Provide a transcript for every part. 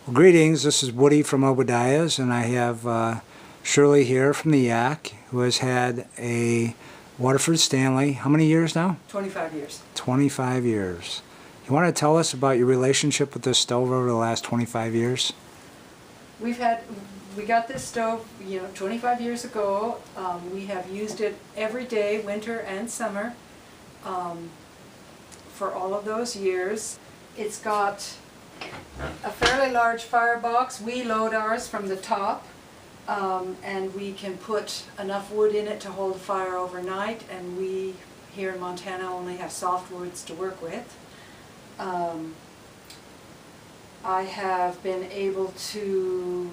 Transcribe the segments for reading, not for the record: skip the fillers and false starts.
Well, greetings, this is Woody from Obadiah's, and I have Shirley here from the Yak, who has had a Waterford Stanley. How many years now? 25 years. 25 years. You want to tell us about your relationship with this stove over the last 25 years? We got this stove, 25 years ago. We have used it every day, winter and summer, for all of those years. It's got a fairly large firebox. We load ours from the top, and we can put enough wood in it to hold the fire overnight, and we here in Montana only have softwoods to work with. I have been able to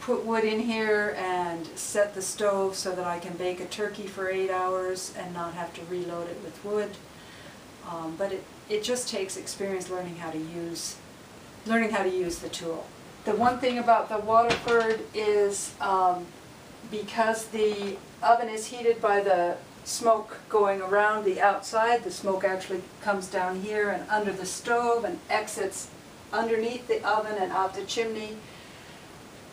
put wood in here and set the stove so that I can bake a turkey for 8 hours and not have to reload it with wood. But it just takes experience learning how to use the tool. The one thing about the Waterford is because the oven is heated by the smoke going around the outside, the smoke actually comes down here and under the stove and exits underneath the oven and out the chimney.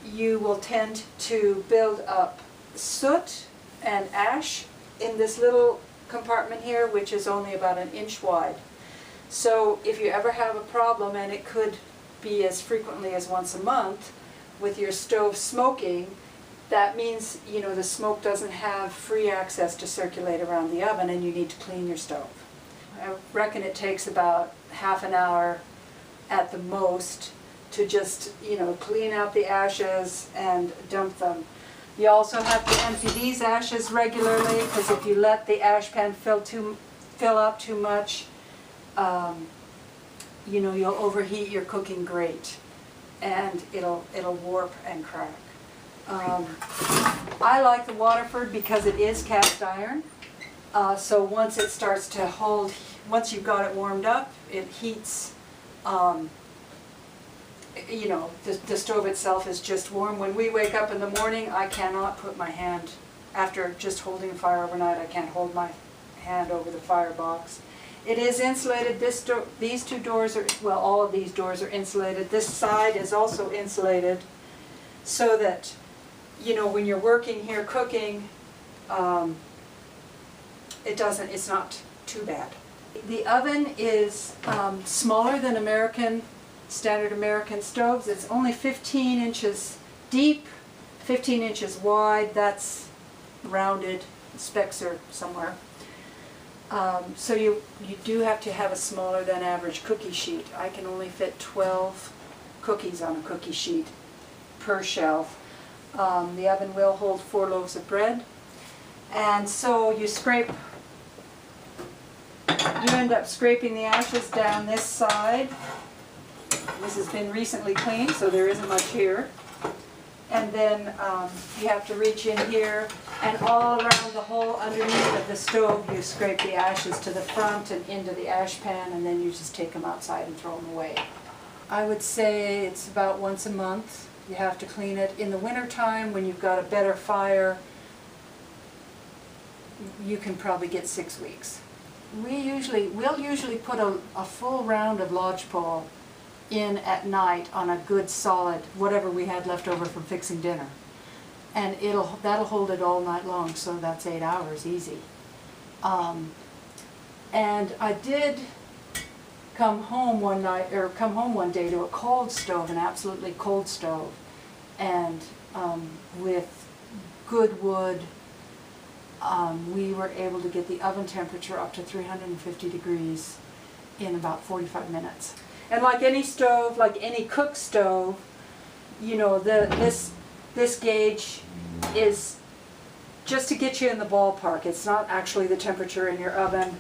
You will tend to build up soot and ash in this little compartment here, which is only about 1 inch wide. So if you ever have a problem, and it could be as frequently as once a month, with your stove smoking, that means the smoke doesn't have free access to circulate around the oven, and you need to clean your stove. I reckon it takes about half an hour at the most to just clean out the ashes and dump them. You also have to empty these ashes regularly, because if you let the ash pan fill up too much, you'll overheat your cooking grate, and it'll warp and crack. I like the Waterford because it is cast iron. So once it starts to hold, once you've got it warmed up, it heats. The stove itself is just warm. When we wake up in the morning, I cannot put my hand, after just holding a fire overnight, I can't hold my hand over the firebox. It is insulated. These two doors are, well, all of these doors are insulated. This side is also insulated so that, when you're working here cooking, it's not too bad. The oven is smaller than standard American stoves. It's only 15 inches deep, 15 inches wide. That's rounded. Specs are somewhere. So you do have to have a smaller than average cookie sheet. I can only fit 12 cookies on a cookie sheet per shelf. The oven will hold 4 loaves of bread. And so you end up scraping the ashes down this side. This has been recently cleaned, so there isn't much here. And then you have to reach in here, and all around the hole underneath of the stove you scrape the ashes to the front and into the ash pan, and then you just take them outside and throw them away. I would say it's about once a month. You have to clean it. In the winter time, when you've got a better fire, you can probably get 6 weeks. We'll usually put a full round of lodgepole in at night on a good solid whatever we had left over from fixing dinner, and that'll hold it all night long. So that's 8 hours easy. And I did come home one day to a cold stove, an absolutely cold stove, and with good wood, we were able to get the oven temperature up to 350 degrees in about 45 minutes. And like any stove, like any Cookstove, this gauge is just to get you in the ballpark. It's not actually the temperature in your oven.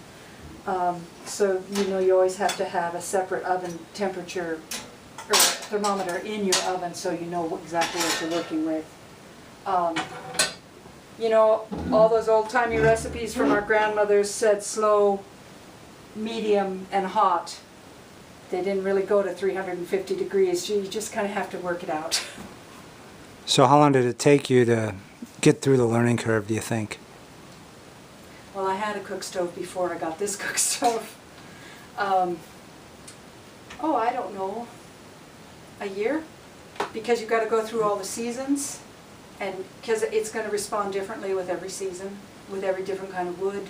So you always have to have a separate oven temperature or thermometer in your oven so you know exactly what you're working with. All those old-timey recipes from our grandmothers said slow, medium, and hot. They didn't really go to 350 degrees. You just kind of have to work it out. So how long did it take you to get through the learning curve, do you think? Well, I had a Cookstove before I got this Cookstove. I don't know. a year, because you've got to go through all the seasons, and because it's going to respond differently with every season, with every different kind of wood.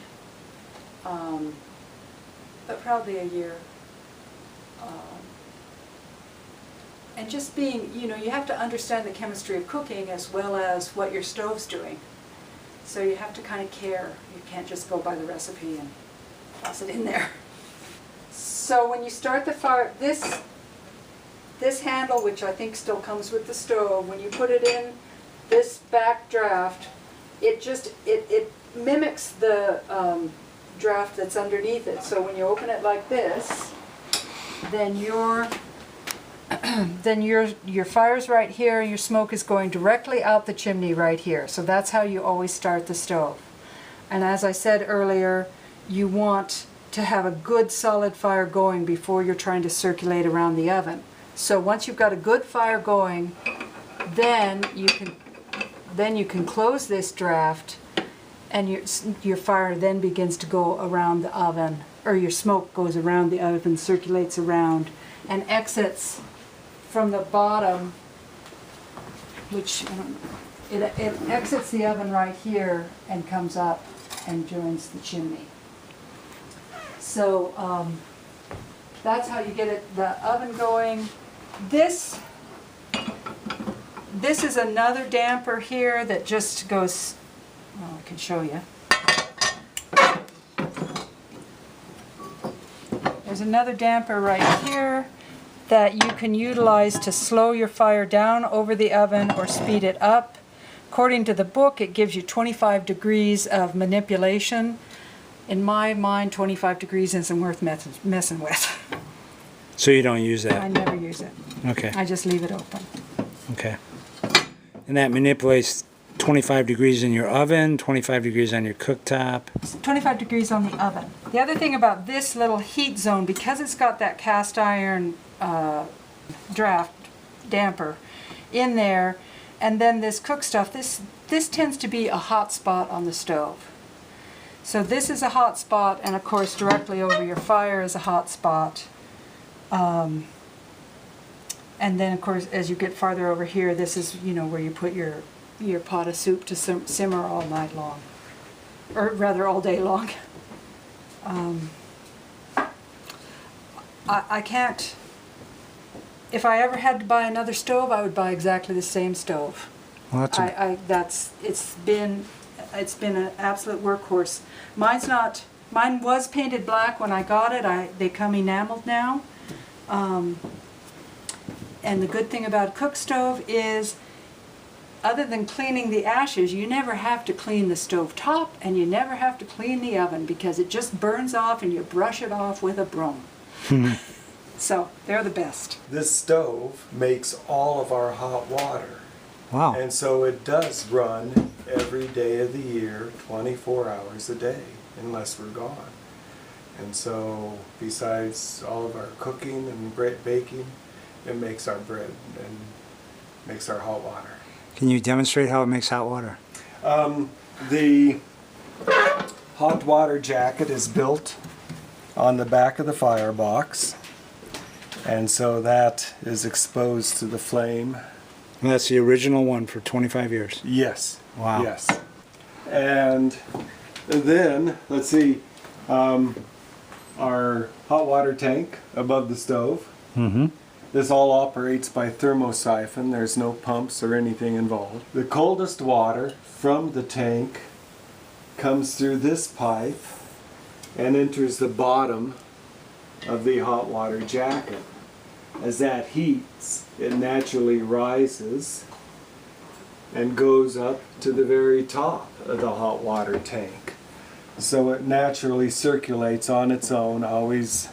But probably a year. And just being, you know, you have to understand the chemistry of cooking as well as what your stove's doing. So you have to kind of care. You can't just go by the recipe and toss it in there. So when you start the fire, this handle, which I think still comes with the stove, when you put it in this back draft, it mimics the draft that's underneath it. So when you open it like this, then your fire's right here, and your smoke is going directly out the chimney right here. So that's how you always start the stove. And as I said earlier, you want to have a good solid fire going before you're trying to circulate around the oven. So once you've got a good fire going, then you can close this draft, and your fire then begins to go around the oven, or your smoke goes around the oven, circulates around, and exits from the bottom, which it exits the oven right here and comes up and joins the chimney. So that's how you get the oven going. This is another damper here that just goes, well, I can show you. There's another damper right here that you can utilize to slow your fire down over the oven or speed it up. According to the book, it gives you 25 degrees of manipulation. In my mind, 25 degrees isn't worth messing with. So you don't use that? I never use it. Okay. I just leave it open. Okay. And that manipulates 25 degrees in your oven, 25 degrees on your cooktop. It's 25 degrees on the oven. The other thing about this little heat zone, because it's got that cast iron draft damper in there, and then this Cookstove, this tends to be a hot spot on the stove. So this is a hot spot, and of course directly over your fire is a hot spot. And then of course as you get farther over here, this is, you know, where you put your pot of soup to simmer all night long, or rather all day long. I can't, if I ever had to buy another stove, I would buy exactly the same stove. Well, it's been an absolute workhorse. Mine was painted black when I got it. They come enameled now. And the good thing about Cookstove is, other than cleaning the ashes, you never have to clean the stove top, and you never have to clean the oven, because it just burns off and you brush it off with a broom. So they're the best. This stove makes all of our hot water. wow. And so it does run every day of the year, 24 hours a day, unless we're gone. And so besides all of our cooking and baking, it makes our bread and makes our hot water. Can you demonstrate how it makes hot water? The hot water jacket is built on the back of the firebox, and so that is exposed to the flame. And that's the original one for 25 years. Yes. Wow. Yes. And then, let's see, our hot water tank above the stove. Mm-hmm. This all operates by thermosiphon. There's no pumps or anything involved. The coldest water from the tank comes through this pipe and enters the bottom of the hot water jacket. As that heats, it naturally rises and goes up to the very top of the hot water tank. So it naturally circulates on its own, always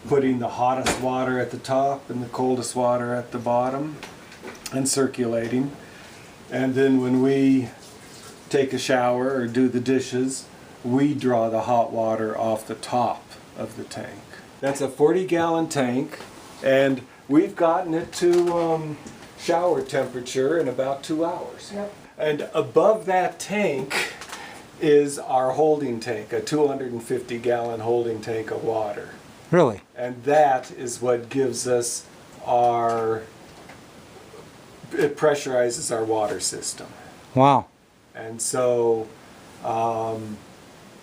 putting the hottest water at the top and the coldest water at the bottom, and circulating. And then when we take a shower or do the dishes, we draw the hot water off the top of the tank. That's a 40-gallon tank, and we've gotten it to shower temperature in about 2 hours. Yep. And above that tank is our holding tank, a 250-gallon holding tank of water. Really? And that is what gives us our it pressurizes our water system. Wow. And so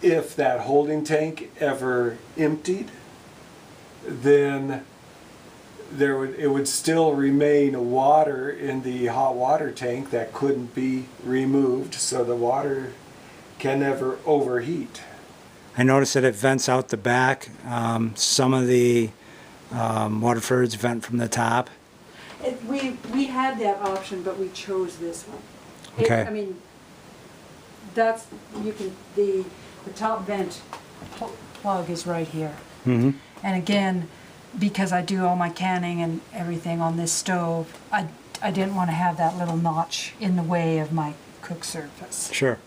if that holding tank ever emptied, then it would still remain water in the hot water tank that couldn't be removed, so the water can never overheat. I noticed that it vents out the back. Some of the Waterfords vent from the top. We had that option, but we chose this one. Okay. I mean, that's, the top vent plug is right here. Mm-hmm. And again, because I do all my canning and everything on this stove, I didn't want to have that little notch in the way of my cook surface. Sure.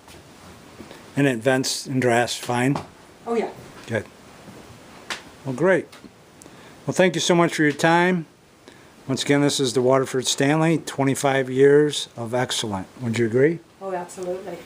And it vents and drafts fine? Oh yeah. Good. Well, great. Well, thank you so much for your time. Once again, this is the Waterford Stanley, 25 years of excellent. Would you agree? Oh, absolutely.